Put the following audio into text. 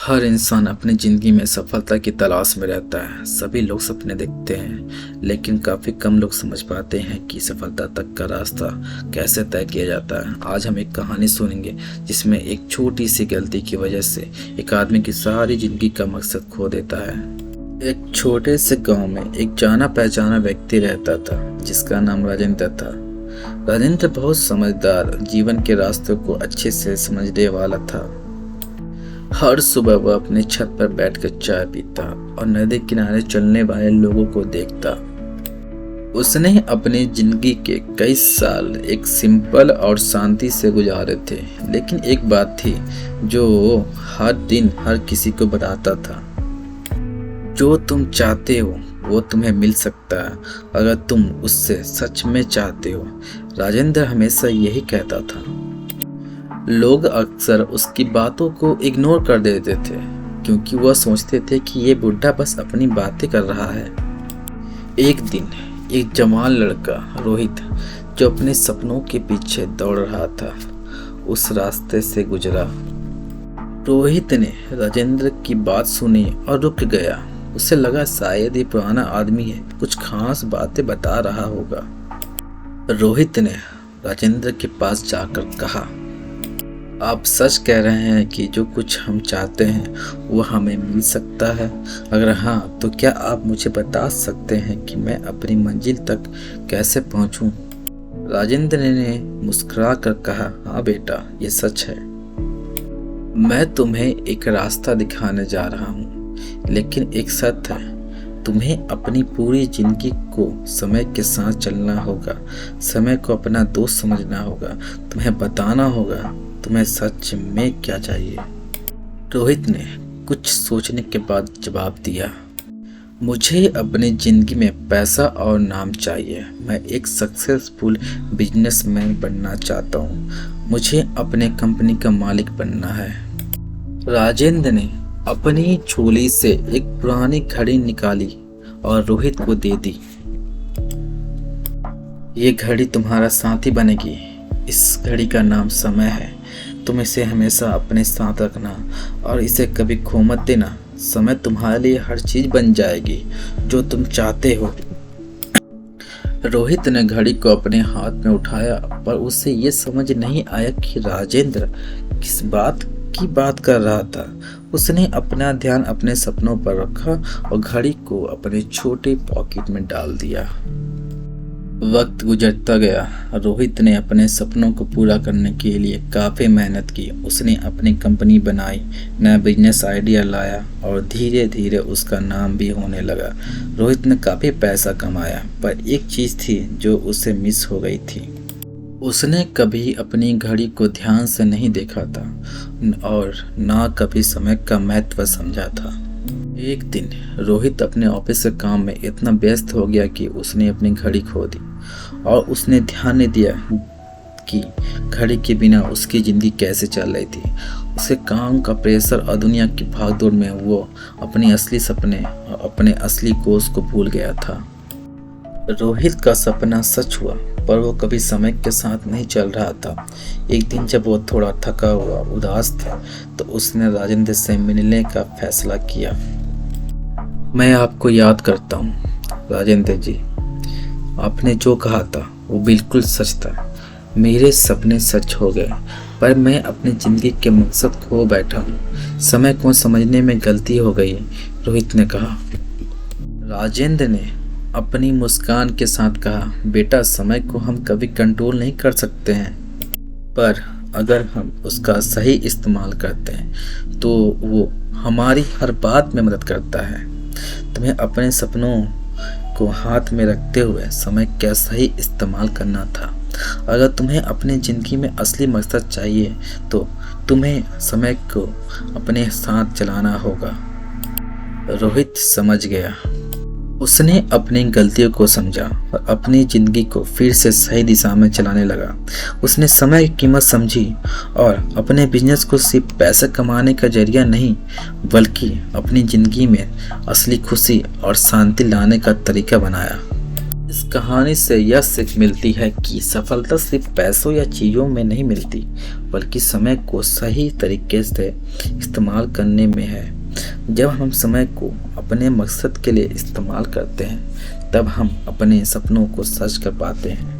हर इंसान अपनी ज़िंदगी में सफलता की तलाश में रहता है। सभी लोग सपने देखते हैं, लेकिन काफ़ी कम लोग समझ पाते हैं कि सफलता तक का रास्ता कैसे तय किया जाता है। आज हम एक कहानी सुनेंगे जिसमें एक छोटी सी गलती की वजह से एक आदमी की सारी ज़िंदगी का मकसद खो देता है। एक छोटे से गांव में एक जाना पहचाना व्यक्ति रहता था जिसका नाम राजेंद्र था। राजेंद्र बहुत समझदार, जीवन के रास्तों को अच्छे से समझने वाला था। हर सुबह वह अपने छत पर बैठकर चाय पीता और नदी किनारे चलने वाले लोगों को देखता। उसने अपनी जिंदगी के कई साल एक सिंपल और शांति से गुजारे थे, लेकिन एक बात थी जो हर दिन हर किसी को बताता था। जो तुम चाहते हो वो तुम्हें मिल सकता है, अगर तुम उससे सच में चाहते हो। राजेंद्र हमेशा यही कहता था। लोग अक्सर उसकी बातों को इग्नोर कर देते थे क्योंकि वह सोचते थे कि ये बुढ़ा बस अपनी बातें कर रहा है। एक दिन एक जवान लड़का रोहित, जो अपने सपनों के पीछे दौड़ रहा था, उस रास्ते से गुजरा। रोहित ने राजेंद्र की बात सुनी और रुक गया। उसे लगा शायद ये पुराना आदमी है, कुछ खास बातें बता रहा होगा। रोहित ने राजेंद्र के पास जाकर कहा, आप सच कह रहे हैं कि जो कुछ हम चाहते हैं वो हमें मिल सकता है? अगर हाँ, तो क्या आप मुझे बता सकते हैं कि मैं अपनी मंजिल तक कैसे पहुंचूं? राजेंद्र ने मुस्कुरा कर कहा, हाँ बेटा, ये सच है। मैं तुम्हें एक रास्ता दिखाने जा रहा हूँ, लेकिन एक शर्त है। तुम्हें अपनी पूरी जिंदगी को समय के साथ चलना होगा, समय को अपना दोस्त समझना होगा, तुम्हें बताना होगा तुम्हें सच में क्या चाहिए। रोहित ने कुछ सोचने के बाद जवाब दिया, मुझे अपनी जिंदगी में पैसा और नाम चाहिए। मैं एक सक्सेसफुल बिजनेसमैन बनना चाहता हूँ। मुझे अपने कंपनी का मालिक बनना है। राजेंद्र ने अपनी झोली से एक पुरानी घड़ी निकाली और रोहित को दे दी। ये घड़ी तुम्हारा साथी बनेगी। इस घड़ी का नाम समय है। तुम इसे हमेशा अपने साथ रखना और इसे कभी खो मत देना। समय तुम्हारे लिए हर चीज बन जाएगी जो तुम चाहते हो। रोहित ने घड़ी को अपने हाथ में उठाया, पर उसे ये समझ नहीं आया कि राजेंद्र किस बात की बात कर रहा था। उसने अपना ध्यान अपने सपनों पर रखा और घड़ी को अपने छोटे पॉकेट में डाल दिया। वक्त गुजरता गया। रोहित ने अपने सपनों को पूरा करने के लिए काफ़ी मेहनत की। उसने अपनी कंपनी बनाई, नया बिजनेस आइडिया लाया और धीरे धीरे उसका नाम भी होने लगा। रोहित ने काफ़ी पैसा कमाया, पर एक चीज़ थी जो उसे मिस हो गई थी। उसने कभी अपनी घड़ी को ध्यान से नहीं देखा था और ना कभी समय का महत्व समझा था। एक दिन रोहित अपने ऑफिस के काम में इतना व्यस्त हो गया कि उसने अपनी घड़ी खो दी और उसने ध्यान नहीं दिया कि घड़ी के बिना उसकी ज़िंदगी कैसे चल रही थी। उसके काम का प्रेशर और दुनिया की भागदौड़ में वो अपने असली सपने और अपने असली गोल्स को भूल गया था। रोहित का सपना सच हुआ, पर वो कभी समय के साथ नहीं चल रहा था। एक दिन जब वो थोड़ा थका हुआ उदास था तो उसने राजेंद्र से मिलने का फैसला किया। मैं आपको याद करता हूँ राजेंद्र जी, आपने जो कहा था वो बिल्कुल सच था। मेरे सपने सच हो गए, पर मैं अपनी ज़िंदगी के मकसद खो बैठा हूँ। समय को समझने में गलती हो गई, रोहित ने कहा। राजेंद्र ने अपनी मुस्कान के साथ कहा, बेटा, समय को हम कभी कंट्रोल नहीं कर सकते हैं, पर अगर हम उसका सही इस्तेमाल करते हैं तो वो हमारी हर बात में मदद करता है। तुम्हें अपने सपनों को हाथ में रखते हुए समय का सही इस्तेमाल करना था। अगर तुम्हें अपनी ज़िंदगी में असली मकसद चाहिए तो तुम्हें समय को अपने साथ चलाना होगा। रोहित समझ गया। उसने अपनी गलतियों को समझा और अपनी ज़िंदगी को फिर से सही दिशा में चलाने लगा। उसने समय की कीमत समझी और अपने बिजनेस को सिर्फ पैसा कमाने का जरिया नहीं, बल्कि अपनी ज़िंदगी में असली खुशी और शांति लाने का तरीका बनाया। इस कहानी से यह सीख मिलती है कि सफलता सिर्फ पैसों या चीज़ों में नहीं मिलती, बल्कि समय को सही तरीके से इस्तेमाल करने में है। जब हम समय को अपने मकसद के लिए इस्तेमाल करते हैं, तब हम अपने सपनों को सच कर पाते हैं।